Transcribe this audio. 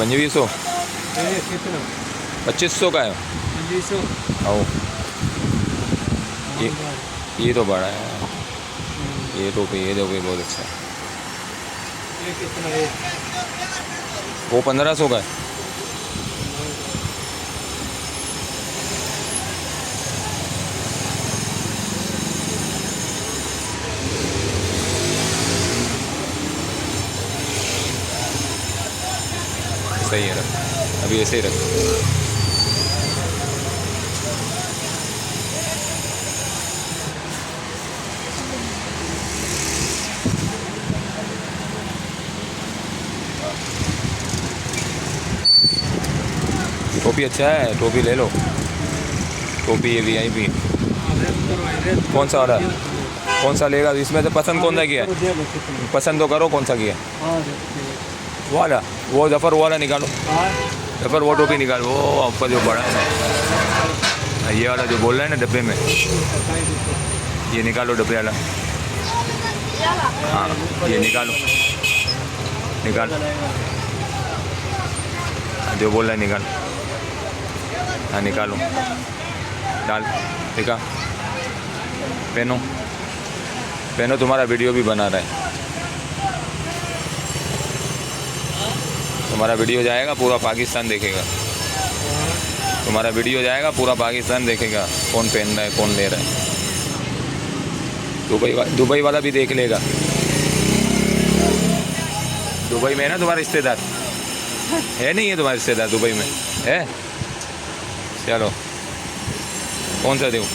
2500 कितना 2500 का है। 2500। आओ ये तो बड़ा है। ये टोपी ये देखो, ये बहुत अच्छा है। ये कितना है? वो 1500 का है। सही है, रख अभी ऐसे ही रख। टोपी अच्छा है, टोपी ले लो। टोपी ये VIP। कौन सा वाला? कौन सा लेगा? इसमें से पसंद कौन सा किया है? पसंद तो करो कौन सा किया है। वाला वो जफ़र वाला निकालो। जफ़र वो टोपी निकालो, वो आपका जो बड़ा है ना, ये वाला जो बोल रहा है ना डब्बे में, ये निकालो डब्बे वाला। हाँ ये निकालो, निकाल जो बोल रहा है निकाल। हाँ निकालो, डाल, देखा, पहनो पहनो, तुम्हारा वीडियो भी बना रहा है। तुम्हारा वीडियो जाएगा पूरा पाकिस्तान देखेगा। तुम्हारा वीडियो जाएगा पूरा पाकिस्तान देखेगा, कौन पहन रहा है कौन ले रहा है। दुबई वाला भी देख लेगा। दुबई में है ना तुम्हारा रिश्तेदार, है नहीं है तुम्हारा रिश्तेदार दुबई में है? चलो कौन सा दूँ?